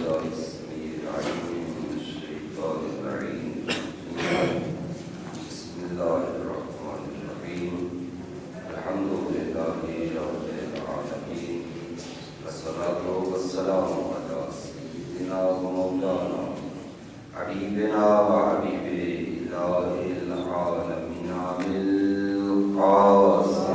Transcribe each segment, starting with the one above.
بالله السميع العليم من الشيطان اللعين بسم الله الرحمن الرحيم الحمد لله رب العالمين والصلاة والسلام على سيدنا ومولانا حبيبنا وحبيب إله العالمين بالقاسم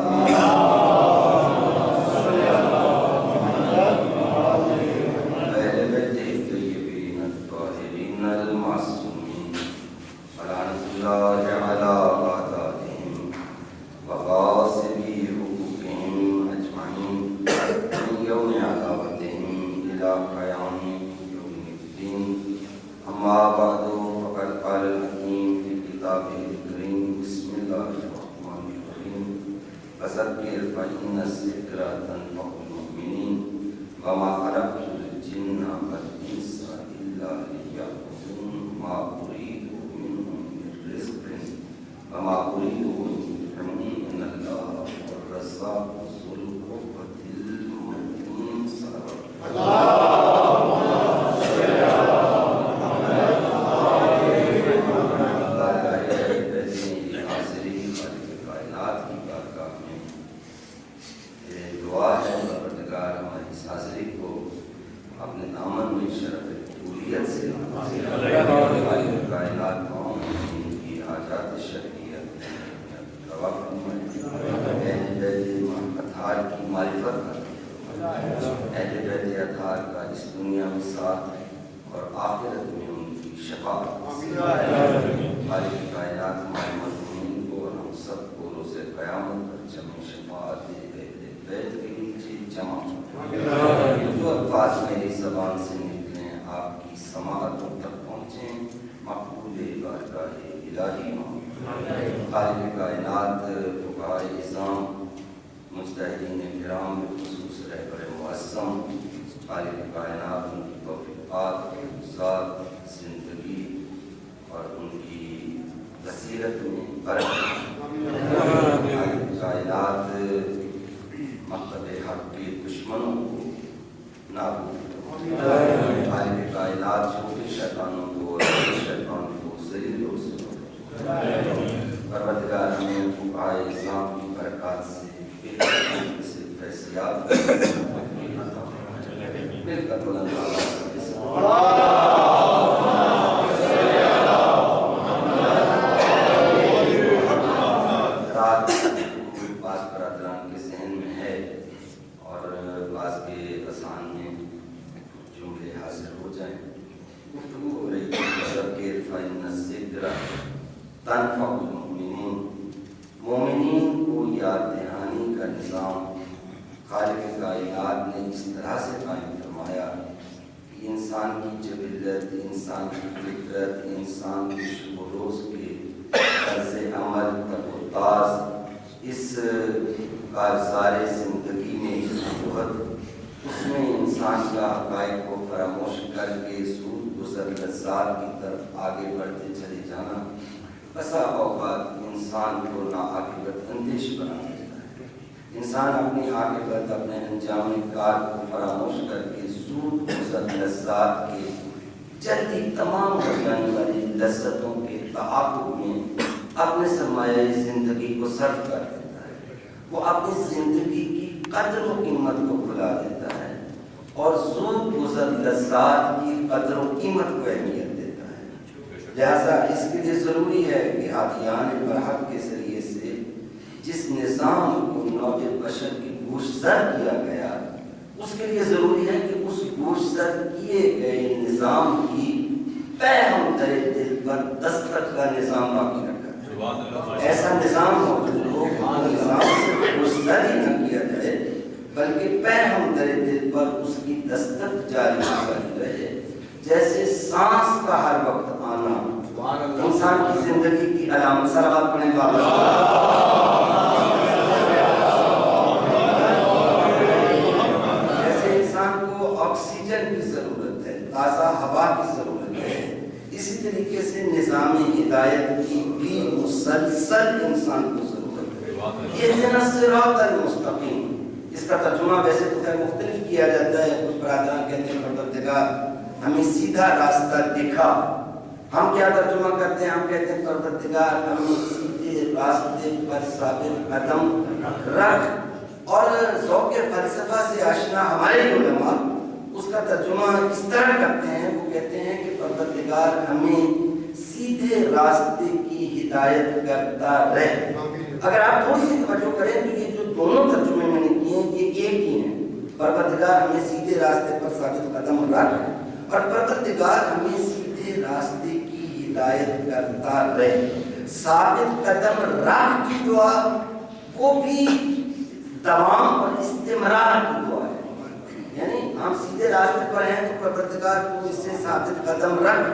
فإن الذكرى تنفع المؤمنين وما خلقت الجن والإنس إلا ليعبدون ما أريد منهم من رزق وما أريد منهم إن الله هو الرزاق ذو القوة المتين اس کا ترجمہ ویسے تو مختلف کیا جاتا ہے. کچھ برادران کہتے ہیں پروردگار ہمیں سیدھا راستہ دکھا. ہم کیا ترجمہ کرتے ہیں؟ ہم کہتے ہیں پروردگار ہمیں سیدھے راستے پر ثابت قدم رکھ. اور ذوق فلسفہ سے آشنا ہمارے علماء اس کا ترجمہ اس طرح کرتے ہیں. وہ کہتے ہیں کہ پروردگار ہمیں سیدھے راستے کی ہدایت کرتا رہے. اگر آپ تھوڑی سی توجہ کریں تو یہ جو دونوں ترجمے میں نے کیے ہیں یہ ایک ہی ہیں. پروردگار ہمیں سیدھے راستے پر ثابت قدم رکھ اور پروردگار ہمیں سیدھے راستے کی ہدایت کرتا رہے. ثابت قدم رکھ کی دعا وہ بھی دوام اور استمرار کی دعا ہے. یعنی ہم سیدھے راستے پر ہیں تو پروردگار کو اس سے ثابت قدم رکھ.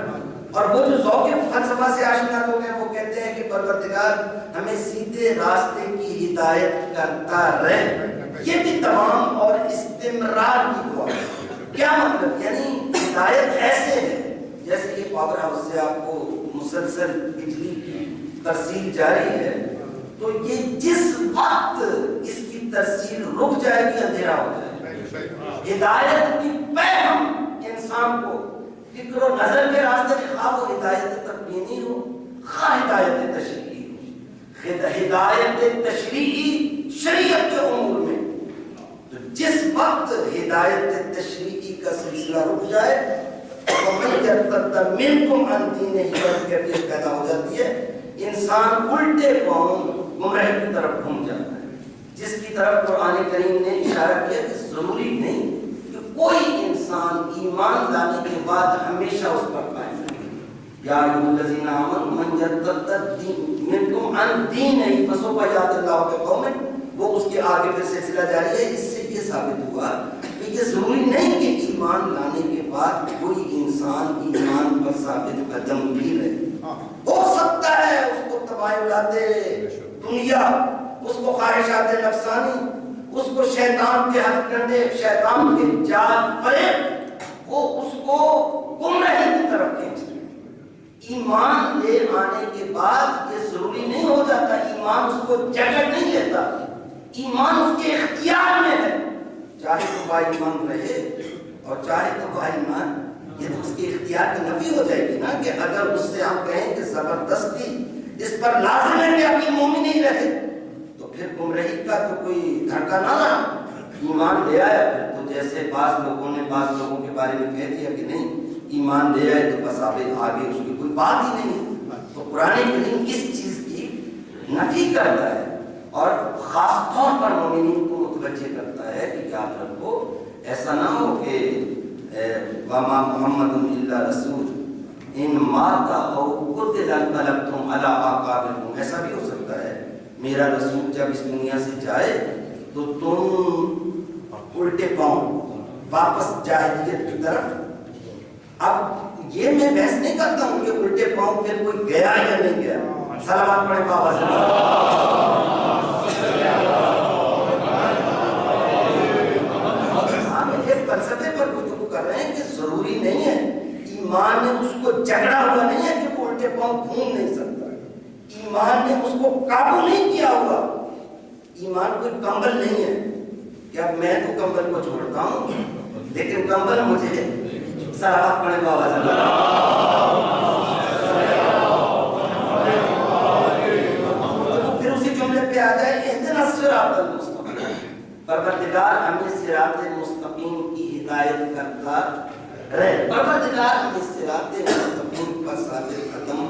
اور وہ جو ذوق فلسفہ سے آشنا لوگ ہیں وہ کہتے ہیں کہ پروردگار ہمیں سیدھے راستے کی ہدایت کرتا رہے. یہ بھی دوام اور استمرار کی دعا ہے. کیا مطلب؟ یعنی ہدایت ایسے ہے جیسے کہ پاور ہاؤس سے آپ کو مسلسل بجلی کی ترسیل جاری ہے تو یہ جس وقت اس کی ترسیل رک جائے گی اندھیرا ہو جائے گا. ہدایت کی پیغام انسان کو فکر و نظر کے راستے میں خواہ وہ ہدایت تقوینی ہو خواہ ہدایت تشریعی ہو. ہدایت تشریعی شریعت کے امور میں تو جس وقت ہدایت تشریعی کا سلسلہ رک جائے منکم عن دینہ کیفیت پیدا ہو جاتی ہے. انسان الٹے پاؤں گمراہی کی طرف گھوم جاتا ہے جس کی طرف قرآن کریم نے اشارہ کیا کہ ضروری نہیں کہ کوئی انسان ایمان لانے کے بعد ہمیشہ اس پر قائم رہے. یا ایھا الذین آمنوا من یرتد منکم عن دینہ فسوف یأتی اللہ بقوم. وہ اس کے آگے پھر سلسلہ جاری ہے. اس سے یہ ثابت ہوا کہ یہ ضروری نہیں کہ ایمان لانے کے بعد کوئی انسان ایمان پر ثابت قدم بھی رہے. ہو سکتا ہے اس کو تمایلات دنیا، اس کو خواہشات نفسانی، اس کو شیطان کے ہتھ کنڈے، شیطان کے جال فریب وہ اس کو گمراہی کی طرف کھینچ لے. ایمان لے آنے کے بعد یہ ضروری نہیں ہو جاتا. ایمان اس کو جکڑ نہیں لیتا. ایمان اس کے اختیار میں ہے. چاہے تو با ایمان رہے اور چاہے تو با ایمان. یہ تو اس کے اختیار کی نفی ہو جائے گی نا کہ اگر اس سے ہم کہیں کہ زبردستی اس پر لازم ہے کہ اب یہ مومن نہیں رہے تو پھر گمراہی کا تو کوئی دھڑکا نہ رہا. ایمان لے آیا پھر تو جیسے بعض لوگوں نے بعض لوگوں کے بارے میں کہہ دیا کہ نہیں ایمان لے آئے تو بس آگے اس کی کوئی بات ہی نہیں. تو قرآن کریم اس چیز کی نفی کرتا ہے اور خاص طور پر مومنین کو متوجہ کرتا ہے کہ یاد رکھو ایسا نہ ہو کہ وما محمد الا رسول ان مات او قتل انقلبتم علی اعقابکم. ایسا بھی ہو سکتا ہے میرا رسول جب اس دنیا سے جائے تو تم الٹے پاؤں واپس جاہلیت کی طرف. اب یہ میں بحث نہیں کرتا ہوں کہ الٹے پاؤں پھر کوئی گیا یا نہیں گیا. سلامات پڑھیں بابا سے. فلسفے پر گفتگو کر رہے ہیں کہ ضروری نہیں ہے. ایمان نے اس کو جگڑا ہوا نہیں ہے کہ وہ الٹے پاؤں گھوم نہیں سکتا. ایمان نے اس کو قابو نہیں کیا ہوا. ایمان کوئی کمبل نہیں ہے کہ اب میں تو کمبل کو چھوڑتا ہوں لیکن کمبل مجھے. سلامات پڑھیں بابا سے. پھر اسی جملے پہ آ جائے اہدنا الصراط المستقیم. پروردگار ہمیں صراط مستقیم کی ہدایت کرتا رہے. پروردگار ہمیں صراط مستقیم پر ثابت قدم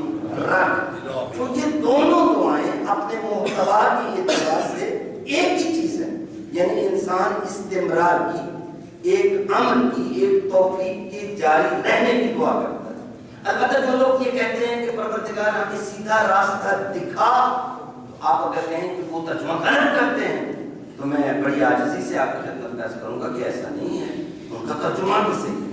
رکھ. تو یہ دونوں دعائیں اپنے محتوا کی اعتبار سے ایک ہی چیز ہے. یعنی انسان استمرار کی، ایک امر کی، ایک توفیق کی جاری رہنے کی دعا کرتا ہے. البتہ جو لوگ یہ کہتے ہیں کہ پروردگار ہمیں سیدھا راستہ دکھا، آپ اگر کہیں کہ وہ ترجمہ غلط کرتے ہیں تو میں بڑی عاجزی سے آپ کی خدمت پیش کروں گا کہ ایسا نہیں ہے. ان کا ترجمہ بھی صحیح ہے.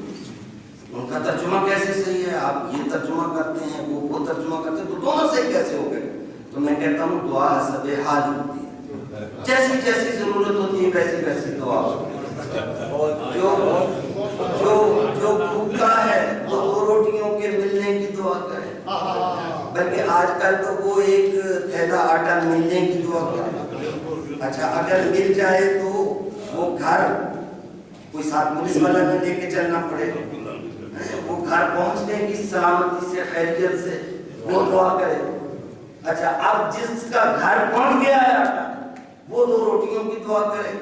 ان کا ترجمہ کیسے صحیح ہے؟ آپ یہ ترجمہ کرتے ہیں وہ ترجمہ کرتے ہیں تو دونوں صحیح کیسے ہو گئے؟ تو میں کہتا ہوں دعا حسب حال ہوتی ہے. جیسی جیسی ضرورت ہوتی ہے ویسی ویسی دعا. جو بھوکا ہے وہ 2 روٹیوں کے ملنے کی دعا کرے، بلکہ آج کل تو وہ ایک تھیلا آٹا ملنے کی دعا کرے. اچھا اگر مل جائے تو وہ گھر کوئی ساتھ پولیس والا نہ لے کے چلنا پڑے. گھر پہنچنے کی سلامتی سے خیریت سے وہ دعا کرے. اچھا اب جس کا گھر پہنچ گیا ہے آٹا وہ 2 روٹیوں کی دعا کرے.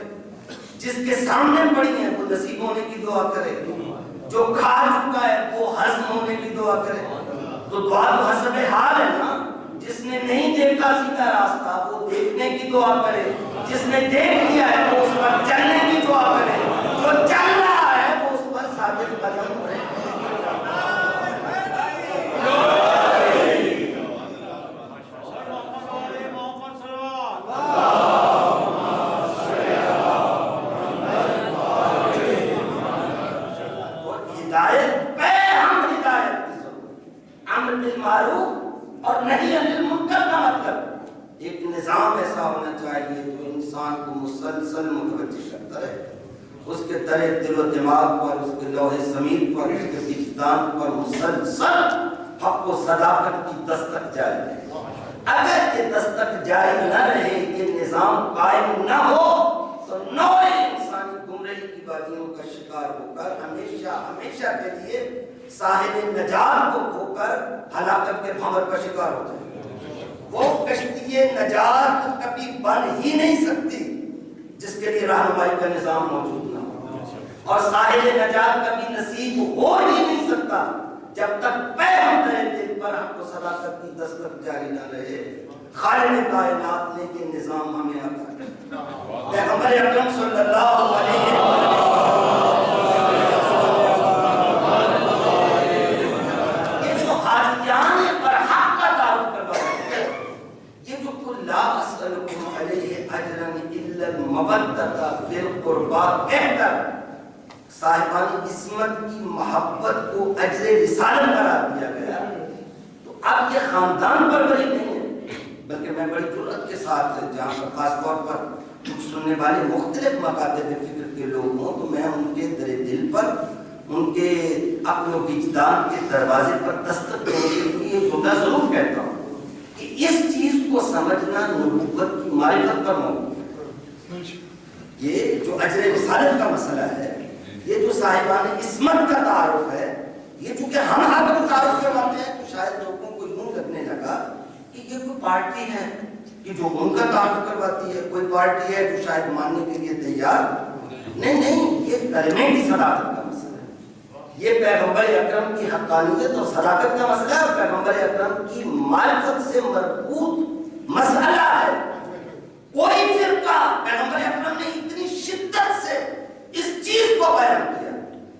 جس کے سامنے پڑی ہیں وہ نصیب ہونے کی دعا کرے. جو کھا چکا ہے وہ ہضم ہونے کی دعا کرے. تو دعا تو حسب حال ہے نا. جس نے نہیں دیکھا سیدھا راستہ وہ دیکھنے کی دعا کرے. جس نے دیکھ لیا ہے وہ اس پر چلنے کی دعا کرے. جو چل رہا ہے وہ اس پر ثابت قدم رہے. معروف اور نہیں عن المنکر کا مطلب ایک نظام ایسا ہونا چاہیے جو انسان کو مسلسل متوجہ کرتا رہے. اس کے ترے دل و دماغ پر, اس کے لوح ضمیر پر, اس کے وجدان پر مسلسل حق و صداقت کی دستک جاری رہے. اگر یہ دستک جاری نہ رہے, یہ نظام قائم نہ ہو تو نوع انسانی گمراہی کی وادیوں کا شکار ہو کر ہمیشہ ہمیشہ کے لیے ساحل نجات کو کھو کر ہلاکت کے بھنور کا شکار ہو جائے. وہ کشتی نجات کبھی بن ہی نہیں سکتی جس کے لیے رہنمائی کا نظام موجود نہ ہو, اور ساحل نجات کبھی نصیب ہو ہی نہیں سکتا جب تک پیغام دل پر حق و صداقت کی دستک جاری نہ رہے. خالق کائنات نے یہ نظام ہمیں عطا کیا. پیغمبر اکرم صلی اللہ علیہ وسلم مودۃ فی القربیٰ کہہ کر صاحبان عصمت کی محبت کو اجر رسالت قرار دیا گیا. تو اب یہ خاندان پروری نہیں ہے, بلکہ میں بڑی جرأت کے ساتھ جہاں پر خاص طور پر کچھ سننے والے مختلف مکاتب فکر کے لوگ ہوں تو میں ان کے در دل پر, ان کے عقل و وجدان کے دروازے پر دستک دینے کے لیے یہ جملہ ضرور کہتا ہوں کہ اس چیز کو سمجھنا نبوت کی معرفت پر موجود. یہ جو اجر رسالت کا مسئلہ ہے, یہ جو صاحبان عصمت کا تعارف ہے, یہ چونکہ ہم ہاتھ میں تعارف کرواتے ہیں تو شاید لوگوں کو یوں لگنے لگا کہ یہ کوئی پارٹی ہے کہ جو ان کا تعارف کرواتی ہے, کوئی پارٹی ہے جو شاید ماننے کے لیے تیار نہیں. یہ کلمے کی صداقت کا مسئلہ ہے. یہ پیغمبر اکرم کی حقانیت اور صداقت کا مسئلہ ہے, اور پیغمبر اکرم کی معرفت سے مربوط مسئلہ ہے. کوئی فرقہ پیغمبر اکرم نے اتنی شدت سے اس چیز کو بیان کیا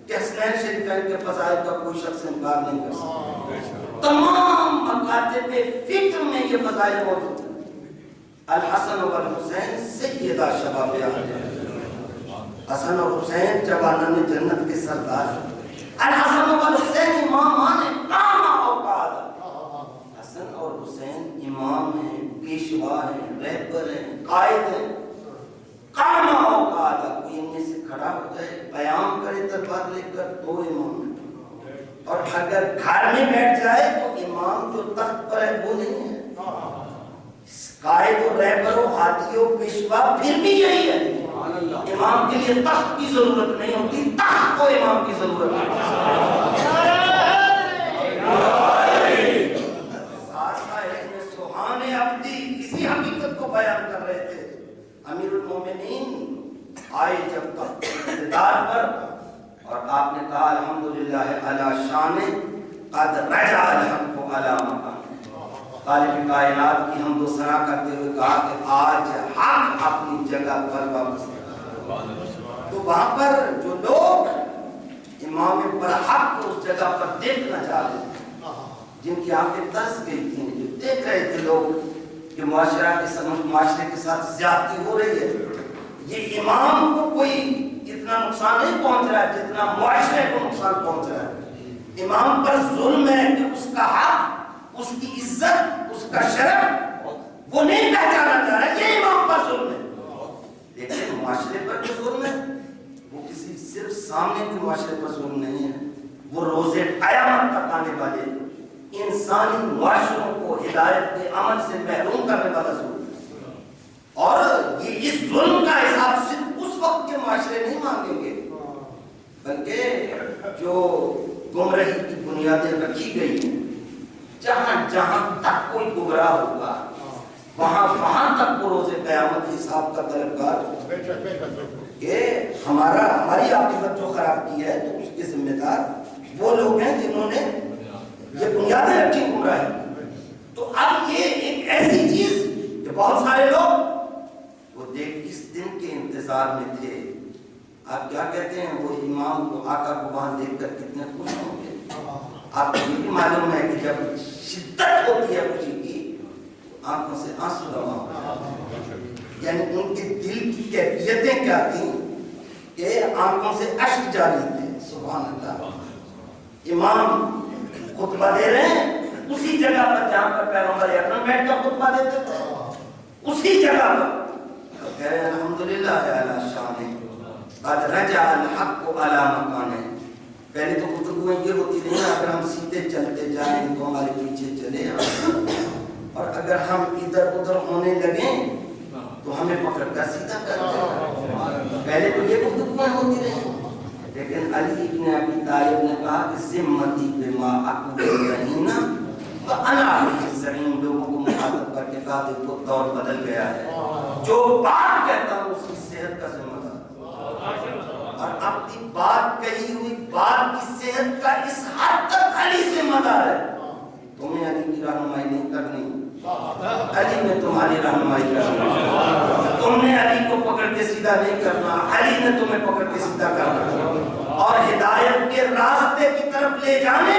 کہ حسنین شریفین کے فضائل کا کوئی شخص انکار نہیں کر سکتا. تمام مکاتب فکر میں یہ فضائل موجود ہیں. الحسن والحسین سیدہ شباب اہل, حسن اور حسین جوانان جنت کے سردار. الحسن والحسین امامان قام اوقات. حسن اور حسین امام ہیں, پیشوا ہیں, رہبر ہیں, قائد ہیں. قام اوقات, کوئی ان میں سے کھڑا ہو جائے بیان کرے تلوار لے کر تو امام ہے, اور اگر گھر میں بیٹھ جائے تو امام جو تخت پر ہے وہ نہیں ہے. قائد و رہبر و ہادی و پیشوا پھر بھی یہی ہے. امام کے لیے تخت کی ضرورت نہیں ہوتی, تخت کو امام کی ضرورت ہے. سبحان عبدی اسی حقیقت کو بیان کر رہے تھے. امیر المومنین آئے جب تک اقتدار پر, اور آپ نے کہا الحمدللہ علی شان قد رجع الحق علی مقام. خالق کائنات کی حمد و ثنا کرتے ہوئے کہا کہ آج حق اپنی جگہ پر واپس آیا. تو وہاں پر جو لوگ امام پر حق کو اس جگہ پر دیکھنا چاہتے تھے, جن کی آنکھیں ترس گئی تھیں, جو دیکھ رہے تھے لوگ کہ معاشرے کے ساتھ زیادتی ہو رہی ہے, یہ امام کو کوئی اتنا نقصان نہیں پہنچ رہا ہے جتنا معاشرے کو نقصان پہنچ رہا ہے. امام پر ظلم ہے کہ اس کا حق, اس کی عزت, اس کا شرف وہ نہیں پہچانا جا رہا ہے, یہ امام پر ظلم ہے. لیکن معاشرے پر جو ظلم ہے وہ کسی صرف سامنے کے معاشرے پر ظلم نہیں ہے, وہ روز قیامت تک آنے والے انسانی معاشروں کو ہدایت کے عمل سے محروم کرنے والا ظلم ہے. اور یہ اس ظلم کا حساب صرف اس وقت کے معاشرے نہیں مانگیں گے, بلکہ جو گمراہی کی بنیادیں رکھی گئی ہیں، جہاں جہاں تک کوئی گمراہ ہوگا وہاں تک وہ روز قیامت حساب کا طلبگار کہ ہماری عاقبت جو خراب کی ہے تو اس کے ذمہ دار وہ لوگ ہیں جنہوں نے یہ بنیادیں رکھی گمراہی کی۔ تو اب یہ ایک ایسی چیز کہ بہت سارے لوگ وہ دیکھ اس دن کے انتظار میں تھے۔ آپ کیا کہتے ہیں وہ امام کو آقا کو وہاں دیکھ کر کتنے خوش ہوں گے؟ آپ کو یہ بھی معلوم ہے کہ جب شدت ہوتی ہے خوشی کی آنکھوں سے آنسو رواں ہوتے ہیں، یعنی ان کے دل کی کیفیتیں کیا تھیں کہ آنکھوں سے اشک جاری تھے۔ سبحان اللہ۔ امام خطبہ دے رہے ہیں اسی جگہ پر جہاں پر پیغمبر اکرم بیٹھ کر خطبہ دیتے تھے، اسی جگہ پر کہہ رہے ہیں الحمدللہ علی شان قد رجع الحق علی مکانہ۔ پہلے تو گفتگویں یہ ہوتی رہی ہیں اگر ہم سیدھے چلتے جائیں تو ہمارے پیچھے چلے اور اگر ہم ادھر ادھر ہونے لگیں تو ہمیں پکڑ کر سیدھا کر دیں۔ پہلے تو یہ گفتگویں ہوتی رہی، لیکن علی ابن ابی طالب نے کہا کہ ذمتی بما اقول رہینا وانا علیہ زعیم، لوگوں کو مخاطب کر کے کہا دیکھو دور بدل گیا ہے، جو بات کہتا ہوں اس کی صحت کا ذمہ دار اور اپنی بات کہی ہوئی بات کی صحت کا اس حد تک علی ذمہ دار ہے۔ تمہیں علی کی رہنمائی نہیں کرنی، علی نے تمہاری رہنمائی کرنی، تم نے علی کو پکڑ کے سیدھا نہیں کرنا، علی نے تمہیں پکڑ کے سیدھا کرنا، اور ہدایت کے راستے کی طرف لے جانے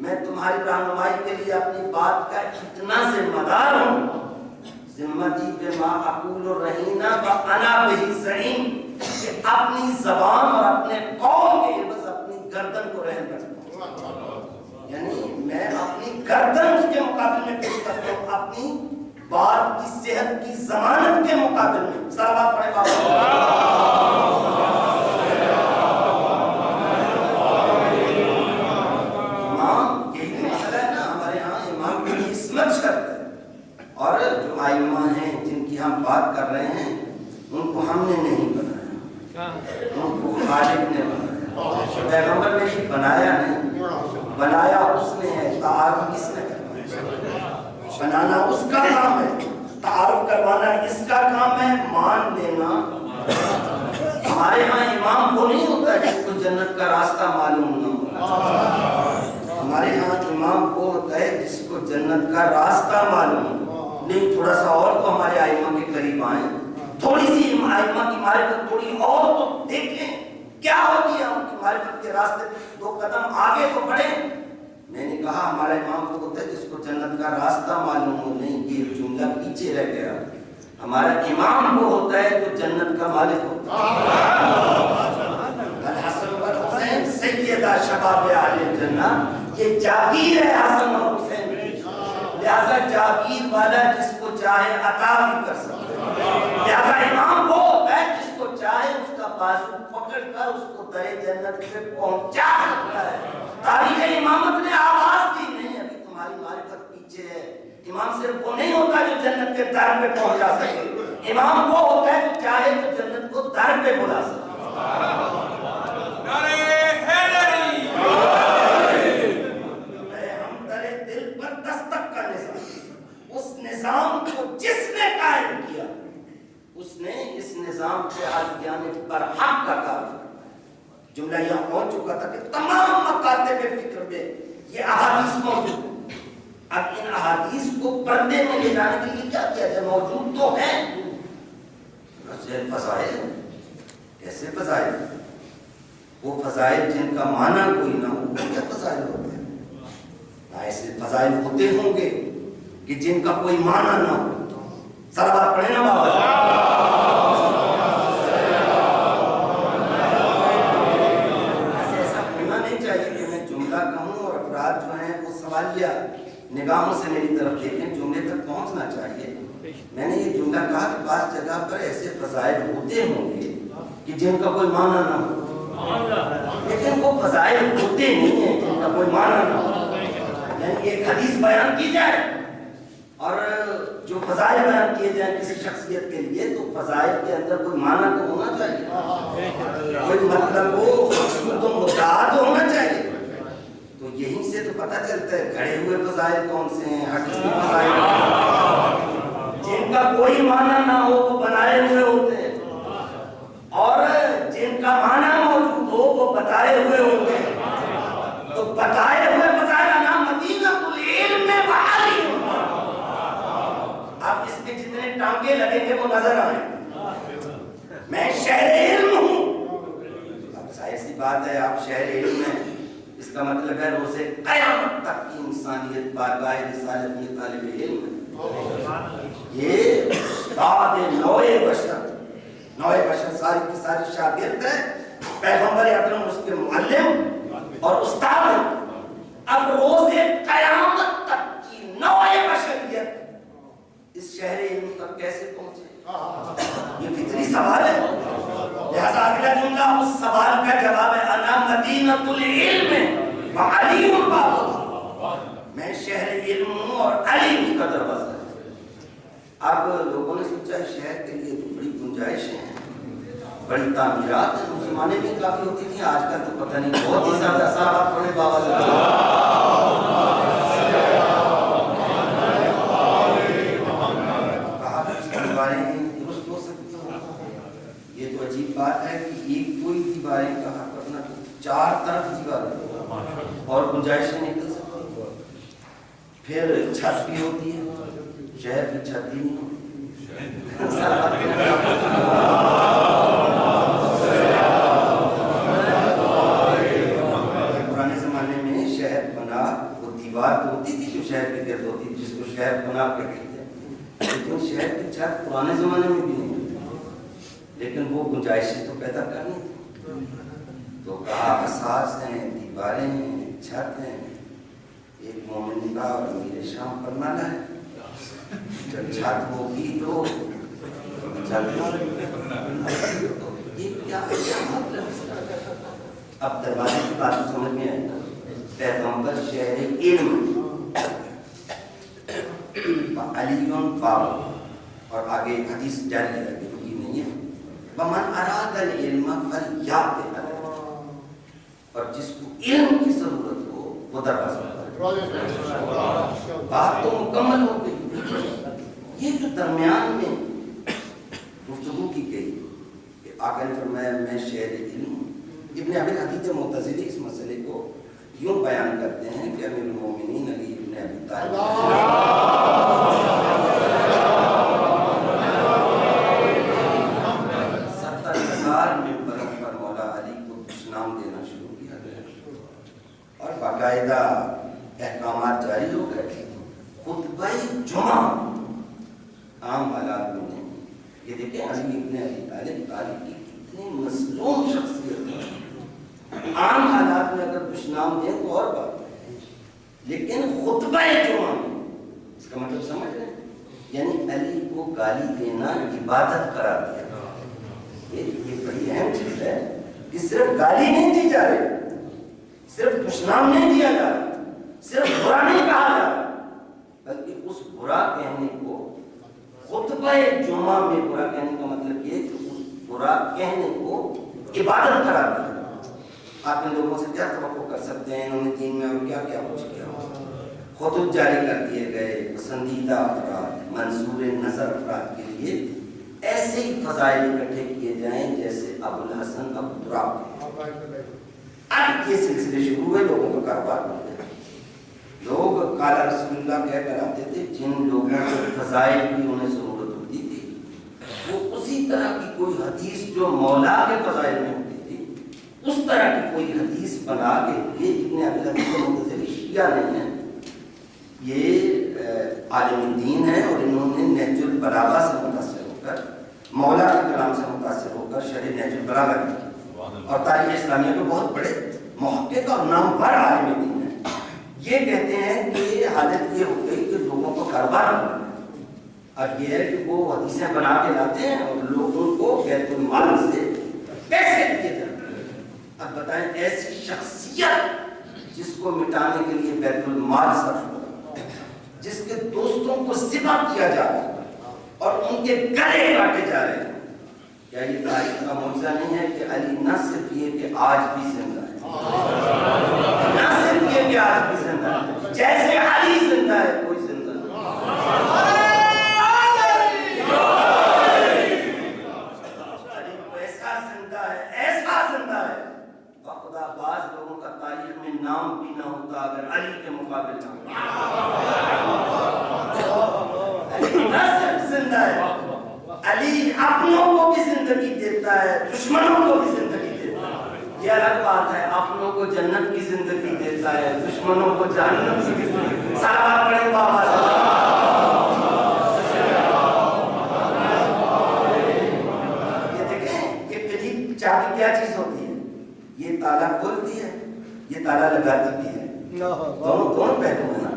میں تمہاری رہنمائی کے لیے اپنی بات کا اتنا ذمہ دار ہوں۔ ذمتی بما اقول رہینا وانا بہ زعیم، کہ اپنی زبان اور اپنے قول کے عوض اپنی گردن کو رحم کرتا ہوں، یعنی میں اپنی گردن اس کے مقابل میں پیش کرتا ہوں اپنی بات کی صحت کی ضمانت کے مقابل میں۔ صلوات پڑھیں بابا۔ امام یہی مسئلہ ہے نا ہمارے ہاں، امام کی عصمت شرط ہے، اور جو ائمہ ہیں جن کی ہم بات کر رہے ہیں ان کو ہم نے نہیں بنایا، ان کو خالق نے بنایا، پیغمبر نے بھی بنایا نہیں، بنایا اس نے ہے، تعارف کس نے کروایا؟ بنانا اس کا کام ہے، تعارف کروانا اس کا کام ہے، مان لینا۔ ہمارے ہاں امام وہ نہیں ہوتا جس کو جنت کا راستہ معلوم نہ ہو، ہمارے ہاں امام وہ ہوتا ہے جس کو جنت کا راستہ معلوم ہو۔ نہیں تھوڑا سا اور تو ہمارے ائمہ کے قریب آئیں، تھوڑی سی ائمہ کی معرفت تھوڑی اور تو دیکھیں کیا ہوتی ہے ان کی معرفت کے راستے، دو قدم آگے تو بڑھیں۔ میں نے کہا ہمارا امام وہ ہوتا ہے جس کو جنت کا راستہ معلوم ہو، نہیں یہ جملہ پیچھے رہ گیا، ہمارا امام وہ ہوتا ہے جو جنت کا مالک ہوتا ہے۔ الحسن والحسین سیدہ شباب اہل الجنہ، یہ جاگیر ہے حسن اور حسین، لہذا جاگیر والا جس کو چاہے عطا بھی کر سکتا ہے، لہذا امام وہ ہوتا ہے جس کو چاہے اس کا بازو پکڑ کر اس کو درے جنت پہ پہنچا سکتا ہے۔ تاریخ امامت نے آواز دی نہیں، ابھی تمہاری معرفت پیچھے ہے۔ امام صرف وہ نہیں ہوتا جو جنت کے در پہ پہنچا سکے، امام وہ ہوتا ہے جو چاہے تو جنت کو در پہ بلا سکے۔ ہم درے دل پر دستک کا نظام، اس نظام کو جس نے قائم کیا اس نے اس نظام سے عادیان پر حق کا تعارف کروایا۔ جملہ یہاں پہنچ چکا تھا کہ تمام مکاتب فکر میں یہ احادیث موجود ہیں، اب ان احادیث کو پردے میں لے جانے کے لیے کیا کیا جائے؟ موجود تو ہیں، فضائل کیسے فضائل؟ وہ فضائل جن کا معنی کوئی نہ ہو، کیا فضائل ہوتے ہیں؟ ایسے فضائل ہوتے ہوں گے کہ جن کا کوئی معنی نہ ہو۔ صلوات پڑھیں نا بابا۔ ایسا ہونا نہیں چاہیے کہ میں جملہ کہوں اور افراد جو ہیں وہ سوالیہ نگاہوں سے میری طرف دیکھیں، جملے تک پہنچنا چاہیے۔ میں نے یہ جملہ کہا کہ بعض جگہ پر ایسے فضائل ہوتے ہوں گے کہ جن کا کوئی معنی نہ ہو، لیکن وہ فضائل ہوتے نہیں ہیں جن کا کوئی معنی نہ ہو۔ یعنی ایک حدیث بیان کی جائے اور جو فضائل بیان کیے جائیں کسی شخصیت کے لیے تو فضائل کے اندر کوئی معنی تو ہونا چاہیے، کوئی مطلب ہو، مقصود و مدعا تو ہونا چاہیے۔ تو یہیں سے تو پتہ چلتا ہے گھڑے ہوئے فضائل کون سے ہیں، حقیقی فضائل جن کا کوئی معنی نہ ہو وہ بنائے ہوئے ہوتے ہیں، اور جن کا معنی موجود ہو وہ بتائے ہوئے ہوتے ہیں۔ تو بتائے ہوئے فضائل انا مدینہ العلم وعلی، اب اس میں جتنے ٹانکے لگیں گے وہ نظر آئیں، میں شہر علم ہوں۔ اب ظاہر سی بات ہے آپ شہر علم ہیں، اس کا مطلب ہے روزے قیامت تک کی انسانیت بارگاہ رسالت میں طالب علم ہے۔ یہ استاد نوع بشر، نوع بشر ساری کی ساری شاگرد ہے، پیغمبر اکرم اس کے معلم اور استاد ہے۔ اب روزے قیامت تک کی نوع بشریت اس شہر علم تک کیسے پہنچے؟ یہ فطری سوال ہے، لہذا اگلا جملہ اس سوال کا جواب ہے انا مدینہ العلم وعلی بابها، میں شہر علم ہوں اور علی اس کا دروازہ ہے۔ اب لوگوں نے سوچا شہر کے لیے تو بڑی گنجائشیں ہیں، بڑی تعمیرات ہیں، اس زمانے میں کافی ہوتی تھی، آج کل تو پتہ نہیں بہت ہی زیادہ صحابہ پڑھنے بابا سے یہ تو عجیب بات ہے کہ ایک کوئی دیواریں کہا کرنا، چار طرف دیواریں اور گنجائشیں نکل سکتی، پھر چھت بھی ہوتی ہے، شہر کی چھت بھی نہیں ہوتی۔ پرانے زمانے میں شہر بنا وہ دیوار تو ہوتی تھی جو شہر کے گرد ہوتی تھی، جس کو شہر بنا کہتے ہیں، لیکن شہر کی چھت پرانے زمانے میں بھی نہیں ہوتی، لیکن وہ گنجائشیں تو پیدا کرنی تھی، تو کہا اساس ہیں، دیواریں ہیں، چھت ہیں، ایک مومن نگاہ اور امیر شام پر نالا ہے، جب چھت ہوگی تو چھت یہ کیا مطلب؟ اب دروازے کی بات سمجھ میں آئی، پیغمبر شہر علم علی باب، اور آگے حدیث جاری ہے کہ یہ نہیں ہے ومن اراد العلم فلیات، اور جس کو علم کی ضرورت ہو وہ دروازہ پر۔ بات تو مکمل ہو گئی، یہ جو درمیان میں گفتگو کی گئی کہ آقا نے فرمایا میں شہر علم ہوں، ابن ابی حدیث معتزلی اس مسئلے کو یوں بیان کرتے ہیں کہ امیر المومنین علی ابن ابی طالب 70,000 ممبروں پر مولا علی کو دشنام دینا شروع کیا گیا اور باقاعدہ احکامات جاری ہو گئے۔ خطبہ جمعہ عام حالات میں نہیں، یہ دیکھیں علی ابن ابی طالب کی کتنی مظلوم شخصیت ہے، عام حالات میں اگر دشنام دیں تو اور بات ہے، لیکن خطبہ جمعہ میں اس کا مطلب سمجھ رہے ہیں، یعنی علی کو گالی دینا عبادت قرار دیا۔ یہ بڑی اہم چیز ہے کہ صرف گالی نہیں دی جا رہی، صرف دشنام نہیں دیا جا رہا، صرف برا نہیں کہا جا رہا، بلکہ اس برا کہنے کو خطبہ جمعہ میں برا کہنے کا مطلب یہ کہ اس برا کہنے کو عبادت قرار دیا۔ آپ ان لوگوں سے کیا توقع کر سکتے ہیں، انہوں نے دین میں اور کیا کیا کچھ کیا، خطب جاری کر دیے گئے، پسندیدہ افراد، منظور نظر افراد کے لیے ایسے ہی فضائل اکٹھے کیے جائیں جیسے ابو الحسن ابو تراب۔ اب یہ سلسلے شروع ہوئے، لوگوں کا کاروبار بن گیا، لوگ قال رسول اللہ کہہ کر آتے تھے، جن لوگوں کو فضائل کی انہیں ضرورت ہوتی تھی وہ اسی طرح کی کوئی حدیث جو مولا کے فضائل میں ہوتی تھی اس طرح کی کوئی حدیث بنا کے، یہ ابن ابی حدیث معتزلی شیعہ نہیں ہے، یہ عالم دین ہے، اور انہوں نے نہج البلاغہ سے متاثر ہو کر، مولا کے کلام سے متاثر ہو کر شرح نہج البلاغہ کی، اور تاریخ اسلامیہ کے بہت بڑے محقق اور نامور عالم دین ہیں۔ یہ کہتے ہیں کہ حالت یہ ہو گئی کہ لوگوں کو کاروبار ہو رہا ہے، اور یہ ہے کہ وہ حدیثیں بنا کے لاتے ہیں اور لوگوں کو بیت المال سے پیسے دیے جاتے ہیں۔ اب بتائیں ایسی شخصیت جس کو مٹانے کے لیے بیت المال صرف ہو، جس کے دوستوں کو ذبح کیا جا رہا ہے اور ان کے گلے کاٹے جا رہے ہیں، کیا یہ تاریخ کا معجزہ نہیں ہے کہ علی نہ صرف یہ کہ آج بھی زندہ ہے، نہ صرف یہ کہ آج نام بھی نہ ہوتا اگر علی کے مقابل نہ علی نہ صرف زندہ ہے، علی اپنوں کو بھی زندگی دیتا ہے، دشمنوں کو بھی زندگی دیتا ہے۔ یہ الگ بات ہے، اپنوں کو جنت کی زندگی دیتا ہے، دشمنوں کو جہنم کی زندگی۔ صلوات پڑھیں بابا چابی کیا چیز ہوتی ہے؟ یہ تالا کھولتی ہے، یہ تالا لگاتی بھی ہے، دونوں پہلو ہے نا۔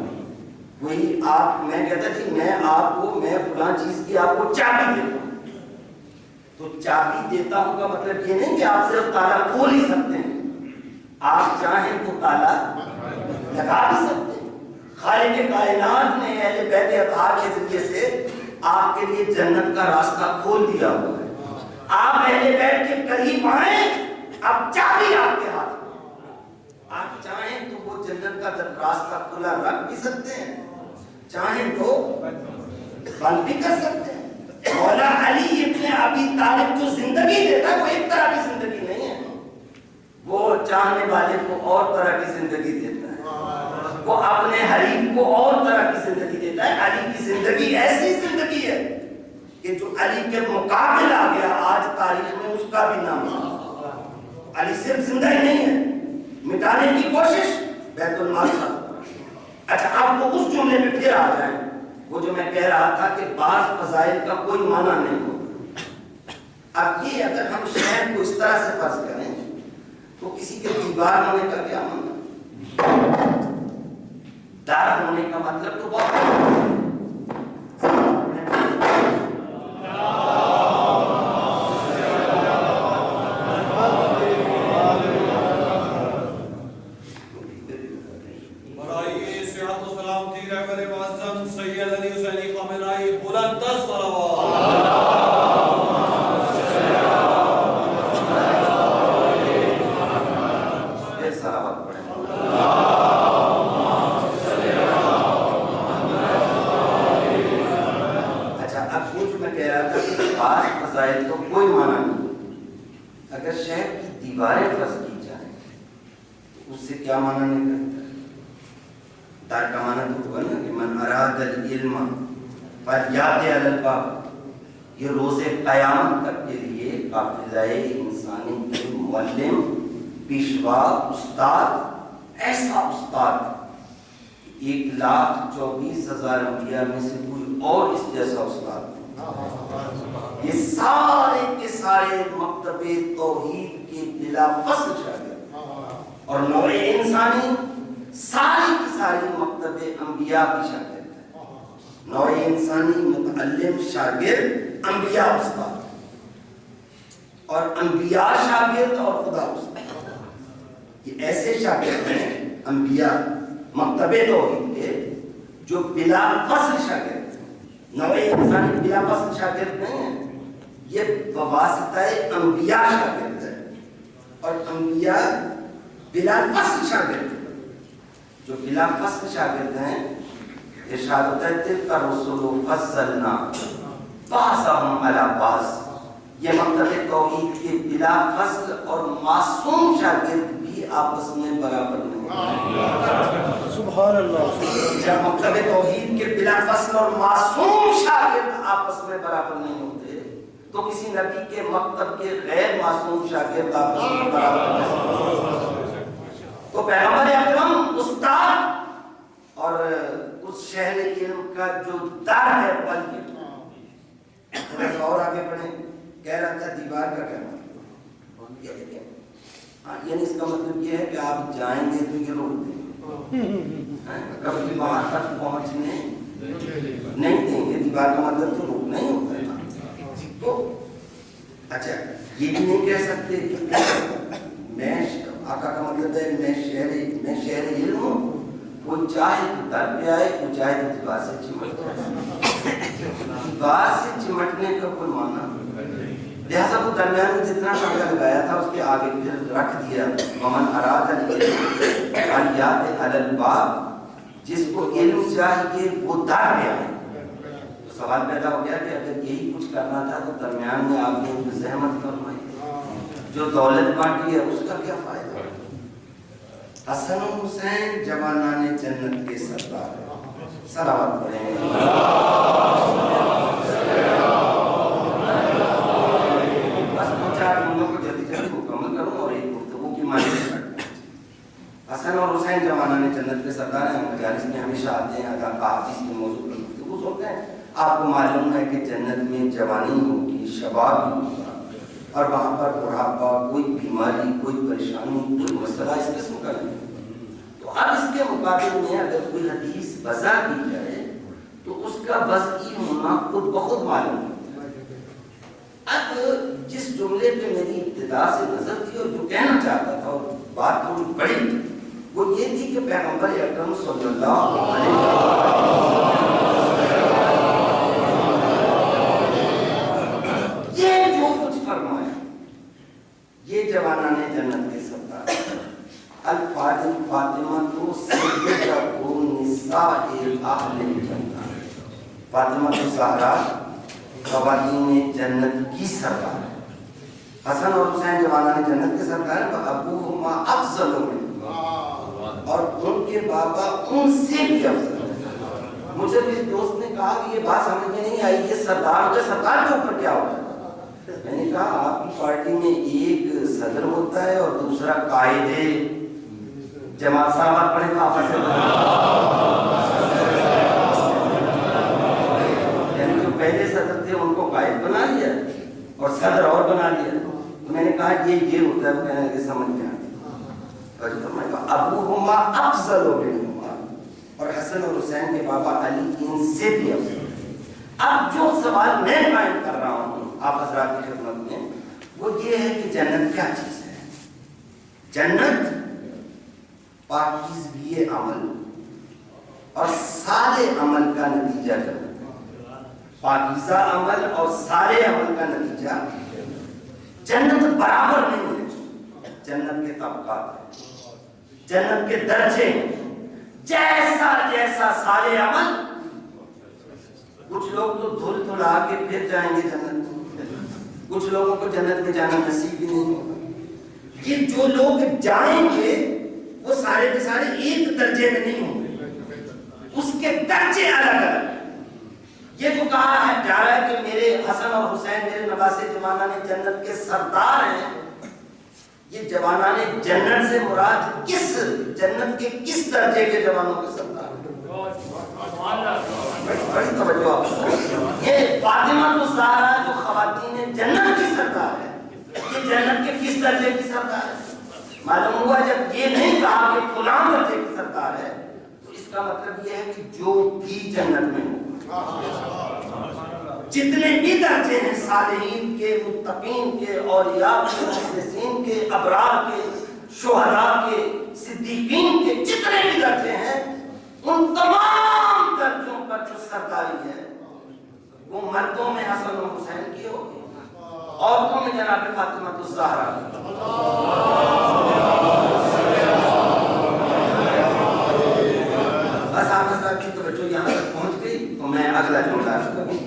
وہی آپ، میں کہتا جی میں آپ کو، میں فلاں چیز کی آپ کو چابی دیتا ہوں، تو چابی دیتا ہوں کا مطلب یہ نہیں کہ آپ صرف تالا کھول ہی سکتے ہیں، آپ چاہیں تو تالا لگا بھی سکتے ہیں۔ خالق کائنات نے اہل بیت اطہار کے ذریعے سے آپ کے لیے جنت کا راستہ کھول دیا ہوا ہے۔ آپ اہل بیت کے قریب آئیں، اب چابی آپ کے ہاتھ میں، آپ چاہیں تو وہ جنت کا راستہ کھلا رکھ بھی سکتے ہیں، چاہیں تو بند بھی کر سکتے ہیں۔ مولا علی ابن ابی طالب جو زندگی دیتا ہے وہ ایک طرح کی زندگی نہیں ہے، وہ چاہنے والے کو اور طرح کی زندگی دیتا ہے، وہ اپنے حریف کو اور طرح کی زندگی دیتا ہے۔ علی کی زندگی ایسی زندگی ہے کہ جو علی کے مقابل آ گیا آج تاریخ میں، اس کا بھی نام ہے۔ علی صرف زندہ ہی نہیں ہے، مٹانے کی کوشش بیت المال صاحب۔ اچھا اب وہ اس جملے میں پھر آ جائیں، وہ جو میں کہہ رہا تھا کہ بعض فضائل کا کوئی معنی نہیں ہوتا۔ اب یہ اگر ہم شہر کو اس طرح سے فرض کریں تو کسی کے دیوار ہونے کا کیا معنی؟ دار ہونے کا مطلب تو بہت یہ روز قیامت تک کے لیے قافلہ انسانی کے معلم، پیشوا، استاد، ایسا استاد 1,24,000 انبیاء میں سے کوئی اور اس جیسا استاد نہیں۔ یہ سارے کے سارے مکتب توحید کے بلا فصل شاگرد، اور نوع انسانی ساری کی ساری مکتب انبیاء کی شاگرد، نوع انسانی متعلم شاگرد، انبیاء استاد، اور انبیاء شاگرد اور خدا استاد۔ یہ ایسے شاگرد ہیں انبیاء مکتب توحید کے جو بلا فصل شاگرد ہیں، نوع انسانی بلا فصل شاگرد نہیں ہیں، یہ بواسطہ انبیاء شاگرد ہے، اور انبیاء بلا فصل شاگرد ہیں۔ جو بلا فصل شاگرد ہیں، ارشاد ہوتا ہے تلک الرسل فضلنا بعضهم علی بعض، یہ مکتب توحید کے بلا فصل اور معصوم شاگرد بھی آپس میں برابر نہیں ہوتے۔ سبحان اللہ۔ جب مکتب توحید کے بلا فصل اور معصوم شاگرد آپس میں برابر نہیں ہوتے تو کسی نبی کے مکتب کے غیر معصوم شاگرد آپس میں برابر نہیں ہوتے۔ تو پیغمبر اکرم استاد اور اس شہر علم کا جو در ہے بلکہ تھوڑا سا اور آگے پڑھیں، کہہ رہا تھا دیوار کا کیا مطلب؟ یہ دیکھیں، یعنی اس کا مطلب یہ ہے کہ آپ جائیں گے تو یہ روک دیں گے، کبھی وہاں تک پہنچنے نہیں دیں گے۔ دیوار کا مطلب تو روکنا ہی ہوتا ہے۔ تو اچھا یہ بھی نہیں کہہ سکتے کہ میں آقا کا مطلب ہے میں شہر علم ہوں، کوئی چاہے تو در پہ آئے، کوئی چاہے تو دیوار سے چمٹ جائے۔ دیوار سے چمٹنے کا کوئی معنی، لہذا وہ درمیان میں جتنا ٹانگا لگایا تھا اس کے آگے پھر رکھ دیا، ومن اراد العلم فلیأت علی الباب، جس کو علم چاہیے وہ در پہ آئے۔ تو سوال پیدا ہو گیا کہ اگر یہی کچھ کرنا تھا تو درمیان میں آپ نے زحمت فرمائی، جو دولت بانٹی ہے اس کا کیا فائدہ؟ حسن و حسین جوانان جنت کے سردار ہیں. صلوات پڑھیں. بس دو چار جملوں کو جلدی جلدی مکمل کروں اور ایک گفتگو کی معنی کرتے ہیں. حسن اور حسین جوانان جنت کے سردار ہیں. ہم مجالس میں ہمیشہ آتے ہیں, احادیث کے موضوع پر گفتگو سنتے ہیں. آپ کو معلوم ہے کہ جنت میں جوانی ہوگی, شباب بھی ہوگا, اور وہاں پر بڑھاپا, کوئی بیماری, کوئی پریشانی, کوئی مسئلہ اس قسم کا نہیں. تو اب اس کے مقابلے میں اگر کوئی حدیث وضع کی جائے تو اس کا وضعی ہونا خود بخود معلوم ہوتا ہے. اب جس جملے پہ میری ابتدا سے نظر تھی اور جو کہنا چاہتا تھا اور بات تھوڑی بڑی تھی, وہ یہ تھی کہ پیغمبر اکرم صلی اللہ علیہ وسلم یہ جو کچھ فرمایا, یہ جوانان جنت کے سردار الفاظ فاطمہ تو سیدہ نساء اہل جنت. فاطمہ تو زہرا خواتین جنت کی سردار ہے. حسن اور حسین جوانان جنت کے سردار ہیں. ابوہما افضل منہما, اور ان کے بابا ان سے بھی افضل ہیں. مجھے بھی دوست نے کہا کہ یہ بات سمجھ میں نہیں آئی, یہ سردار کے سردار کے اوپر کیا ہوتا ہے. میں نے کہا آپ کی پارٹی میں ایک صدر ہوتا ہے اور دوسرا قائد جماعت. صاحب پڑھے گا آپ سے, یعنی جو پہلے صدر تھے ان کو قائد بنا لیا اور صدر اور بنا لیا. تو میں نے کہا یہ ہوتا ہے. کہنے لگے سمجھ میں آتی. ابوہما افضل منہما, اور حسن اور حسین کے بابا علی ان سے بھی افضل. اب جو سوال میں قائم کر رہا ہوں آپ حضرات کی خدمت میں, وہ یہ ہے کہ جنت کیا چیز ہے. جنت پاکیزگی عمل اور سارے عمل کا نتیجہ جنت ہے. پاکیزہ عمل اور سارے عمل کا نتیجہ جنت برابر نہیں ہے. جنت کے طبقات ہیں, جنت کے درجے ہیں. جیسا جیسا سارے عمل, کچھ لوگ تو دھل دھلا کے پھر جائیں گے جنت, کچھ لوگوں کو جنت میں جانا نصیب بھی نہیں ہوگا. یہ جو لوگ جائیں گے وہ سارے کے سارے ایک درجے میں نہیں ہوں گے, اس کے درجے الگ الگ. یہ جو کہا ہے جا رہا ہے کہ میرے حسن اور حسین میرے نواسے جوانان جنت کے سردار ہیں, یہ جوانان جنت سے مراد کس جنت کے کس درجے کے جوانوں کے سردار ہیں؟ بڑی توجہ آپ. یہ فاطمہ الزہرا جو خواتین جنت کی سردار ہے, یہ جنت کے کس درجے کی سردار ہے؟ معلوم ہوا جب یہ نہیں کہا کہ فلاں درجے کی سردار ہے تو اس کا مطلب یہ ہے کہ جو بھی جنت میں ہو, جتنے بھی درجے ہیں صالحین کے, متقین کے, اولیاء کے, محسنین کے, ابرار کے, شہداء کے, صدیقین کے, جتنے بھی درجے ہیں ان تمام درجوں پر جو سرداری ہے وہ مردوں میں حسن و حسین کی ہوگی, عورتوں میں جناب فاطمہ الزہرا. بس آپ حضرات کی توجہ یہاں تک پہنچ گئی تو میں اگلا جملہ کروں.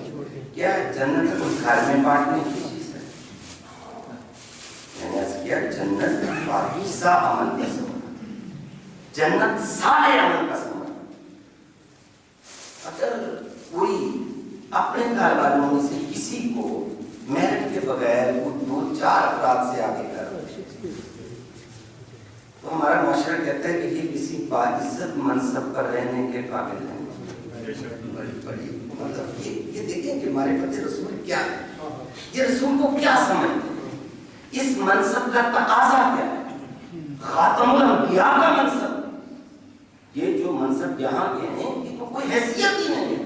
کیا جنت اس گھر میں بانٹنے کی چیز ہے؟ میں نے عرض کیا جنت پاکیزہ عمل کا سمجھ, جنت سارے عمل کا سمجھ. اگر کوئی اپنے گھر والوں میں سے کسی کو میرٹ کے بغیر وہ 2-4 افراد سے آگے کر تو ہمارا معاشرہ کہتا ہے کہ یہ کسی باعزت منصب پر رہنے کے قابل نہیں. مطلب یہ دیکھیں کہ معرفت رسول کیا ہے, یہ رسول کو کیا سمجھتے ہیں, اس منصب کا تقاضا کیا ہے. خاتم الانبیاء کا منصب, یہ جو منصب یہاں کے ہیں یہ تو کوئی حیثیت ہی نہیں ہے.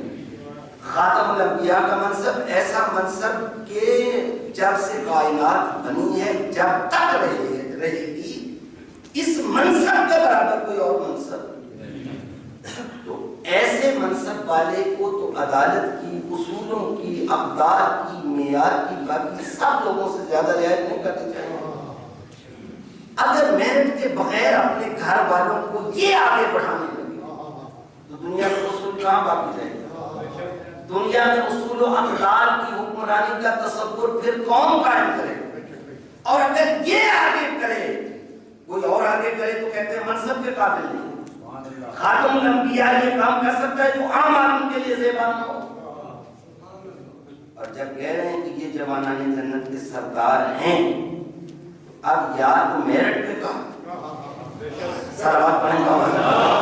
خاتم الانبیاء کا منصب ایسا منصب کہ جب سے کائنات بنی ہے جب تک رہے گی اس منصب کے برابر کوئی اور منصب. تو ایسے منصب والے کو تو عدالت کی, اصولوں کی, اقدار کی, معیار کی, باقی سب لوگوں سے زیادہ رعایت نہیں کرنی چاہیے. اگر میرٹ کے بغیر اپنے گھر والوں کو یہ آگے بڑھانے لگے تو دنیا میں اصول کہاں باقی رہے گا. دنیا میں اصول و اقدار کی حکمرانی کا تصور پھر کون قائم کرے. اور اگر یہ آگے کرے کوئی اور آگے کرے تو کہتے ہیں منصب کے قابل نہیں. خاتم الانبیاء یہ کام کر سکتا ہے جو عام آدمی کے لیے زیبا نہ ہو. اور جب کہہ رہے ہیں کہ یہ جوانان جنت کے سردار ہیں، اب یا تو میرٹ پہ کہا، سلوات پڑھیں گا.